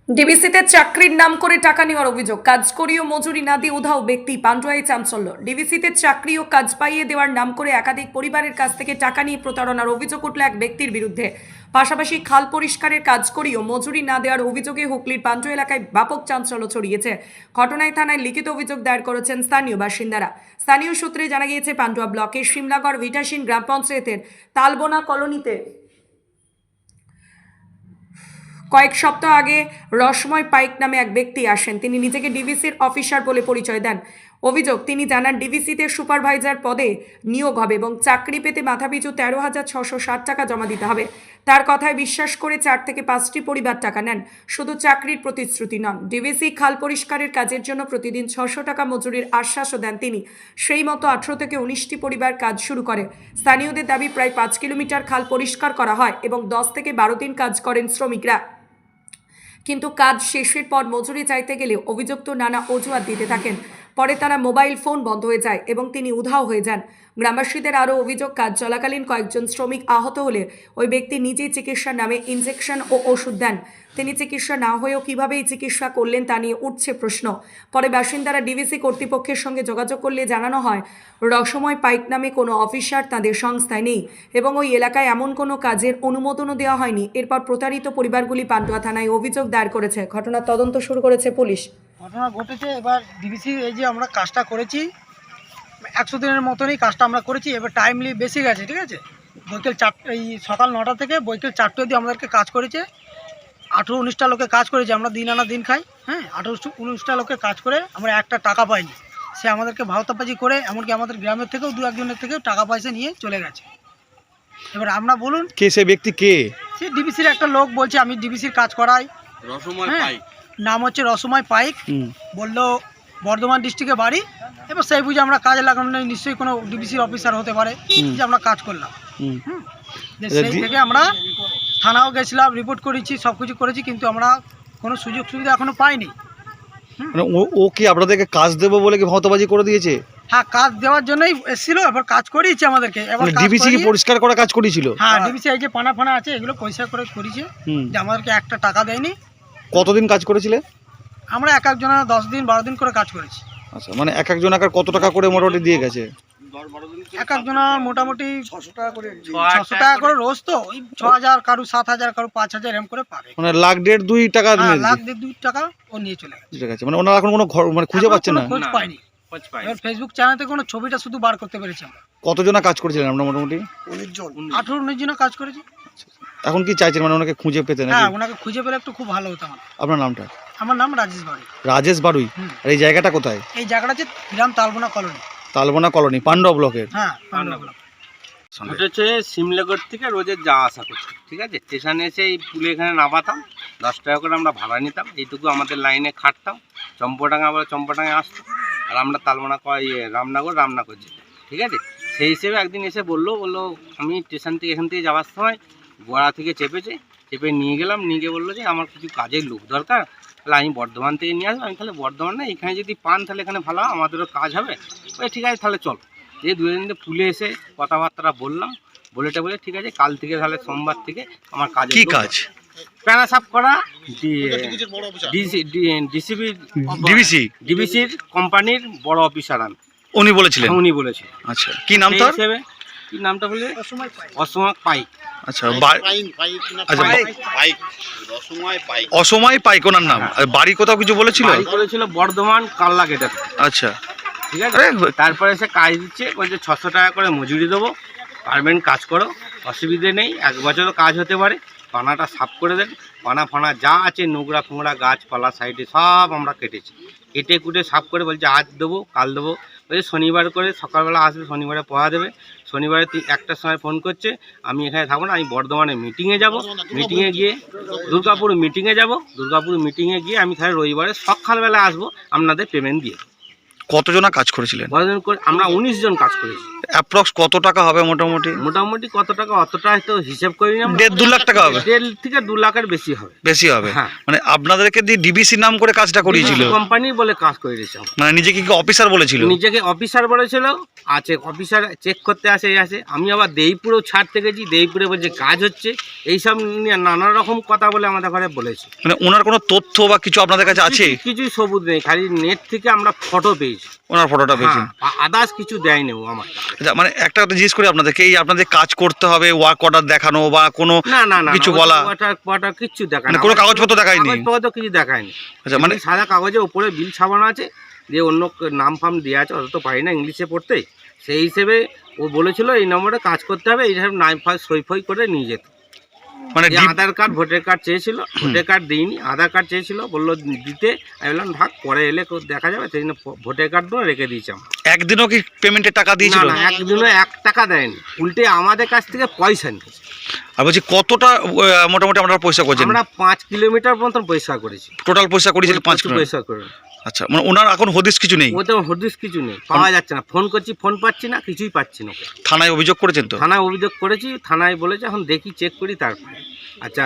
ডিবিসিতে চাকরির নাম করে টাকা নেওয়ার অভিযোগ, কাজ করিও মজুরি না দিয়ে উধাও ব্যক্তি, পান্ডুয়ায় চাঞ্চল্য। ডিবিসিতে চাকরি ও কাজ পাইয়ে দেওয়ার নাম করে একাধিক পরিবারের কাছ থেকে টাকা নিয়ে প্রতারণার অভিযোগ উঠল এক ব্যক্তির বিরুদ্ধে। পাশাপাশি খাল পরিষ্কারের কাজ করিও মজুরি না দেওয়ার অভিযোগে হুগলির পান্ডু এলাকায় ব্যাপক চাঞ্চল্য ছড়িয়েছে। ঘটনায় থানায় লিখিত অভিযোগ দায়ের করেছেন স্থানীয় বাসিন্দারা। স্থানীয় সূত্রে জানা গিয়েছে, পান্ডুয়া ব্লকের শিমলাগড় ভিটাসিন গ্রাম পঞ্চায়েতের তালবোনা কলোনিতে কয়েক সপ্তাহ আগে রসময় পাইক নামে এক ব্যক্তি আসেন। তিনি নিজেকে ডিভিসির অফিসার বলে পরিচয় দেন। অভিযোগ, তিনি জানান ডিভিসিতে সুপারভাইজার পদে নিয়োগ হবে এবং চাকরি পেতে মাথাপিছু 13,660 টাকা জমা দিতে হবে। তার কথায় বিশ্বাস করে 4 থেকে 5টি পরিবার টাকা নেন। শুধু চাকরির প্রতিশ্রুতি নন, ডিভিসি খাল পরিষ্কারের কাজের জন্য প্রতিদিন 600 টাকা মজুরির আশ্বাসও দেন তিনি। সেই মতো 18 থেকে 19টি পরিবার কাজ শুরু করে। স্থানীয়দের দাবি, প্রায় 5 কিলোমিটার খাল পরিষ্কার করা হয় এবং 10 থেকে 12 দিন কাজ করেন শ্রমিকরা। কিন্তু কাজ শেষের পর মজুরি চাইতে গেলে অভিযুক্ত নানা অজুহাত দিতে থাকেন। পরে তারা মোবাইল ফোন বন্ধ হয়ে যায় এবং তিনি উধাও হয়ে যান। গ্রামবাসীদের আরও অভিযোগ, কাজ চলাকালীন কয়েকজন শ্রমিক আহত হলে ওই ব্যক্তি নিজেই চিকিৎসার নামে ইনজেকশন ও ওষুধ দেন। তিনি চিকিৎসা না হয়েও কীভাবে এই চিকিৎসা করলেন তা নিয়ে উঠছে প্রশ্ন। পরে বাসিন্দারা ডিভিসি কর্তৃপক্ষের সঙ্গে যোগাযোগ করলে জানানো হয়, রসময় পাইক নামে কোনো অফিসার তাদের সংস্থায় নেই এবং ওই এলাকায় এমন কোনো কাজের অনুমোদনও দেওয়া হয়নি। এরপর প্রতারিত পরিবারগুলি পান্ডুয়া থানায় অভিযোগ দায়ের করেছে। ঘটনার তদন্ত শুরু করেছে পুলিশ। ঘটনা ঘটেছে এবার ডিবিসি এই যে আমরা কাজটা করেছি 100 দিনের মতনই কাজটা আমরা করেছি। এবার টাইমলি বেশি গেছে, ঠিক আছে। বৈকাল 4 এই সকাল 9টা থেকে বৈকাল 4টে অবধি আমাদেরকে কাজ করেছে। 18-19টা লোকে কাজ করেছে। আমরা দিন আনা দিন খাই, হ্যাঁ। 18-19টা লোকে কাজ করে আমরা একটা টাকা পাইনি। সে আমাদেরকে ভাওতাবাজি করে, এমনকি আমাদের গ্রামের থেকেও 2-1জনের থেকেও টাকা পয়সা নিয়ে চলে গেছে। এবার আমরা বলুন কে সে ব্যক্তি, কে? সে ডিবিসির একটা লোক বলছে আমি ডিবিসির কাজ করাই, হ্যাঁ। নাম হচ্ছে রসময় পাইক। বললো বর্ধমান ডিস্ট্রিক্টে বাড়ি। এবার সেই বুঝে আমরা কাজে লাগানো, নিশ্চয়ই কোনো ডিবিসির অফিসার হতে পারে, যে আমরা কাজ করলাম। সেই থেকে আমরা থানাও গেছিলাম, রিপোর্ট করেছি, সব কিছু করেছি, কিন্তু আমরা কোনো সুযোগ সুবিধা এখনো পাইনি। মানে ও কি আপনাদেরকে কাজ দেবো বলে কি ভাওতাবাজি করে দিয়েছে? হ্যাঁ, কাজ দেওয়ার জন্যই এসেছিল। এবার কাজ করিয়েছে আমাদেরকে। এবার ডিবিসি কি পরিষ্কার করা কাজ করেছিল? হ্যাঁ, ডিবিসি এই যে পানা ফানা আছে এগুলো পয়সা করে করেছে, যে আমাদেরকে একটা টাকা দেয়নি। কতদিন কাজ করেছিলে? আমরা এক একজনের 10 দিন 12 দিন করে কাজ করেছি। আচ্ছা, মানে এক একজন কত টাকা করে মোটামুটি দিয়ে গেছে? এক একজনের মোটামুটি 600 টাকা করে রোজ। তো ওই 6000, কারু 7000, কারু 5000 এরকম করে পাবে। মানে লাখ দেড় 2 টাকা নিয়ে লাখ দেড় 2 টাকা ও নিয়ে চলে গেছে। মানে ওনারা এখন কোনো মানে খুঁজে পাচ্ছেন না? খোঁজ পাইনি। এবার ফেসবুক চ্যানেল থেকে কোনো ছবিটা শুধু বার করতে পেরেছি আমরা। কতজনা কাজ করেছিলেন আমরা? মোটামুটি 18-19 জন কাজ করেছি। এখন কি চাইছেন, মানে ওনাকে খুঁজে পেতে নাকি? হ্যাঁ, ওনাকে খুঁজে পেলে একটু খুব ভালো হতো আমার। আপনার নামটা? আমার নাম রাজেশ বাড়ি। রাজেশ বাড়ুই। আর এই জায়গাটা কোথায়? এই জায়গাটা হচ্ছে গ্রাম তালবোনা কলোনি। তালবোনা কলোনি, পান্ডুয়া ব্লকের। হ্যাঁ, পান্ডুয়া ব্লক। ওটা হচ্ছে সিমলাগড় থেকে রোজের যাওয়া আসা করছি, ঠিক আছে। স্টেশনে এসে এই পুলে এখানে নামাতাম, 10 টাকা করে আমরা ভাড়া নিতাম। এইটুকু আমাদের লাইনে খাটতাম। চম্পডাঙ্গা বলে চম্পডাঙ্গায় আসতাম, আর আমরা তালবোনা রামনগর যেতাম, ঠিক আছে। সেই হিসেবে একদিন এসে বললো আমি স্টেশন থেকে এখান থেকে যাওয়ার সময় গোড়া থেকে চেপে নিয়ে গেলাম। নিয়ে গিয়ে বললো যে আমার কিছু কাজের লোক দরকার, তাহলে আমি বর্ধমান থেকে নিয়ে আসবো। আমি তাহলে বর্ধমান না, এখানে যদি পান তাহলে এখানে ভালো, আমাদেরও কাজ হবে। ওই ঠিক আছে, তাহলে চলো। এই 2 দিন পুলে এসে কথাবার্তা বললাম, বলে ঠিক আছে, কাল থেকে তাহলে সোমবার থেকে আমার কাজ। কি কাজ? প্যানা সাফ করা, ডিবিসির কোম্পানির বড় অফিসার উনি বলেছিলেন? উনি বলেছিলেন। আচ্ছা, কি নাম তার? কি নামটা বলে? অসময় পাইক। আচ্ছা, অসময় পাইক ওনার নাম। আর বাড়ি কোথাও কিছু বলেছিল? বাড়ি করেছিল বর্ধমান কাল্লা গেটে। আচ্ছা, ঠিক আছে। তারপরে সে কাজ দিচ্ছে, বলছে 600 টাকা করে মজুরি দেবো, পারবেন কাজ করো, অসুবিধে নেই, 1 বছরও কাজ হতে পারে। পানাটা সাফ করে দেন, পানা ফানা যা আছে নোংরা ফোংরা গাছপালা সাইডে সব আমরা কেটেছি। কেটে কুটে সাফ করে বলছে আজ দেবো, কাল দেবো। বলছে শনিবার করে সকালবেলা আসবে, শনিবারে পড়া দেবে। শনিবারে 1টার সময় ফোন করছে, আমি এখানে থাকবো না, আমি বর্ধমানে মিটিংয়ে যাব। মিটিংয়ে গিয়ে দুর্গাপুর মিটিংয়ে গিয়ে আমি তাহলে রবিবারে সকালবেলা আসবো, আপনাদের পেমেন্ট দিয়ে। কতজনা কাজ করেছিলেন? কতজন করে আমরা 19 জন কাজ করেছি। অ্যাপ্রক্স কত টাকা হবে মোটামুটি? মোটামুটি কত টাকা অতটা হয়তো হিসেব করিনি আমরা। 1.5-2 লাখ টাকা হবে? 1.5 থেকে 2 লাখের বেশি হবে। বেশি হবে? হ্যাঁ। মানে আপনাদেরকে দিয়ে ডিবিসি নাম করে কাজটা করিয়েছিল? কোম্পানি বলে কাজ করে দিয়েছে। মানে নিজেকে কি অফিসার বলেছিল? নিজেকে অফিসার বলেছিল। আছে অফিসার চেক করতে আসে এই আসে। আমি আবার দেইপুরেও ছাড়তে গেছি, দেইপুরে বলছে কাজ হচ্ছে, এইসব নিয়ে নানা রকম কথা বলে আমাদের ঘরে বলেছে। মানে ওনার কোনো তথ্য বা কিছু আপনাদের কাছে আছে? কিছুই সবুজ নেই, খালি নেট থেকে আমরা ফটো পেয়েছি। ওনার ফটোটা পেয়েছেন? আদার্স কিছু দেয়নি ও আমার। আচ্ছা, মানে একটা কথা জিজ্ঞেস করি আপনাদেরকে, এই আপনাদের কাজ করতে হবে, ওয়ার্ক অর্ডার দেখানো বা কোনো না না না কিছু বলা, ওটা কিচ্ছু দেখায় মানে না। কোনো কাগজপত্র দেখায়নি? কাগজপত্র কিছু দেখায়নি। আচ্ছা, মানে সাদা কাগজে উপরে বিল ছাপানো আছে, যে অন্য নাম ফাম দেওয়া আছে, অত তো পারি না ইংলিশে পড়তে। সেই হিসেবে ও বলেছিল এই নম্বরে কাজ করতে হবে, এইসব নাম ফাই সই ফই করে নিয়ে যেত। মানে আধার কার্ড ভোটার কার্ড চেয়েছিল, ভোটার কার্ড দিইনি, আধার কার্ড চেয়েছিল, বললো দিতে। আমি বললাম ভাগ পরে এলে দেখা যাবে, সেই জন্য ভোটার কার্ডও রেখে দিয়েছি আমরা। একদিনও কি পেমেন্টের টাকা না দিয়েছিল? না, একদিনও 1 টাকা দেয়নি, উল্টে আমাদের কাছ থেকে পয়সা নিয়েছে। আর বলছি কতটা মোটামুটি আপনারা পয়সা করেছেন? আমরা 5 কিলোমিটার মতন পয়সা করেছি। টোটাল পয়সা করেছিলেন 5 কিলো? পয়সা করে। আচ্ছা, মানে ওনার এখন হদিস কিছু নেই? ও তো হদিস কিছু নেই, পাওয়া যাচ্ছে না। ফোন করছি, ফোন পাচ্ছি না, কিছুই পাচ্ছি না। থানায় অভিযোগ করেছেন তো? থানায় অভিযোগ করেছি, থানায় বলেছে এখন দেখি চেক করি তারপরে। আচ্ছা,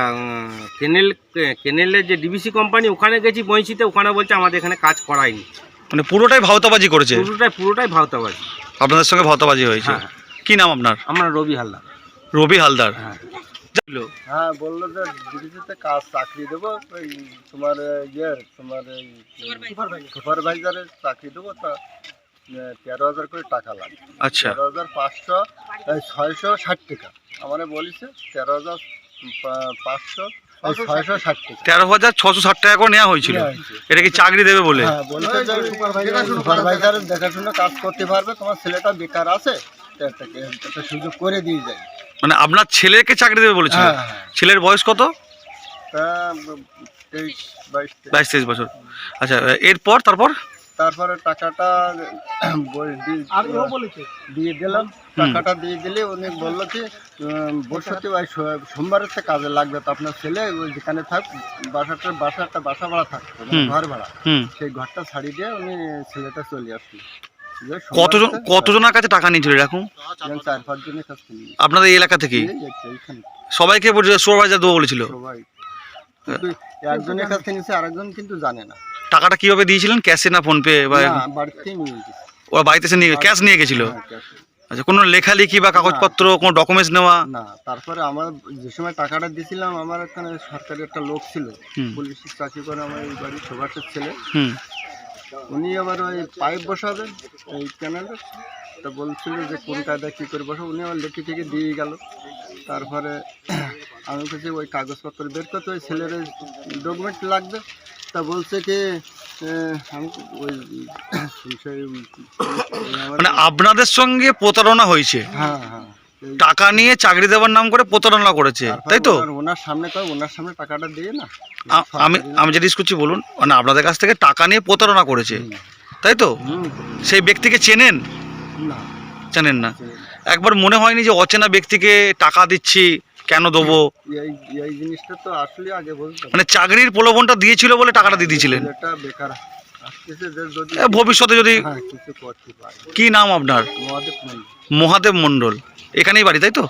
কেনেলের যে ডিবিসি কোম্পানি ওখানে গেছি বইছিতে, ওখানে বলছে আমাদের এখানে কাজ করায়নি। মানে পুরোটাই ভাওতাবাজি করেছে? পুরোটাই ভাওতাবাজি। আপনাদের সঙ্গে ভাওতাবাজি হয়েছে? হ্যাঁ। কি নাম আপনার? আমরা রবি হালদার। রবি হালদার। হ্যাঁ। হ্যাঁ, বললো যে ডিবিসিতে কাজ চাকরি দেবো, ওই তোমার তোমার সুপারভাইজারের চাকরি দেবো, তা 13,000 করে টাকা লাগে। আচ্ছা। 13,500 660 টাকা আমার বলেছে। 13,500 660 টাকা। 13,660 টাকা করে নেওয়া হয়েছিল? এটা কি চাকরি দেবে বলে? হ্যাঁ, বলছে যে সুপারভাইজার দেখাশোনা কাজ করতে পারবে, তোমার ছেলেটা বেকার আছে, একটা সুযোগ করে দিয়ে যায়। মানে আপনার ছেলেকে চাকরি দেবে বলেছিল? হ্যাঁ, হ্যাঁ। ছেলের বয়স কত? তা 23-22 22-23 বছর। আচ্ছা, এরপর তারপরে টাকাটা দিয়ে দিলাম। টাকাটা দিয়ে দিলে উনি বললো কি বৃহস্পতিবার সোমবারের থেকে কাজে লাগবে, তো আপনার ছেলে ওই যেখানে থাক, একটা বাসা ভাড়া থাকতো, ঘর ভাড়া, সেই ঘরটা ছাড়িয়ে দিয়ে উনি ছেলেটা চলে আসলো। কতজনের কাছে টাকা নিয়েছিল এরকম? 4-5 জনের কাছ থেকে। আপনাদের এই এলাকা থেকে সবাইকে সুপারভাইজার দেবো বলেছিল? সবাই, একজনের কাছ থেকে নিয়েছে, আরেকজন কিন্তু জানে না। টাকাটা কিভাবে দিয়েছিলেন, ক্যাশে না ফোনপে? বাড়িতেই নিয়ে গেছে। ও বাড়িতে এসে ক্যাশ নিয়ে গেছিল? আচ্ছা, কোনো লেখালেখি বা কাগজপত্র, কোনো ডকুমেন্টস নেওয়া? না। তারপরে আমার যে সময় টাকাটা দিয়েছিলাম, আমার এখানে সরকারি একটা লোক ছিল, পুলিশের চাকরি করে, আমার এই বাড়ির সুভাষের ছেলে। উনি আবার ওই পাইপ বসাবে এই ক্যানেলে, তা বলছিল যে কোন কায়দায় কী করে বসাবো, উনি আবার লেখি থেকে দিয়ে গেল। তারপরে আমি কাছে ওই কাগজপত্র বের করতে, ওই ছেলের ডকুমেন্ট লাগবে, তা বলছে কি আমি ওই মানে আপনাদের সঙ্গে প্রতারণা হয়েছে? হ্যাঁ হ্যাঁ, টাকা নিয়ে চাকরি দেওয়ার নাম করে প্রতারণা করেছে, তাই তো? ওনার সামনে টাকাটা দিয়ে না, আমি যেটা করছি বলুন, মানে আপনাদের কাছ থেকে টাকা নিয়ে প্রতারণা করেছে, তাই তো? সেই ব্যক্তিকে চেনেন? না, জানেন না। একবার মনে হয়নি যে অচেনা ব্যক্তিকে টাকা দিচ্ছি, কেন দেবো? এই জিনিসটা তো আসলে আগে বলতো, মানে চাকরির প্রলোভনটা দিয়েছিল বলে টাকাটা দিয়ে দিয়েছিলেন? এটা বেকার আসতেছে, যদি ভবিষ্যতে যদি কিছু করতে পারে। কি নাম আপনার? মহাদেব মন্ডল। মহাদেব মন্ডল। এখানেই বাড়ি, তাই তো?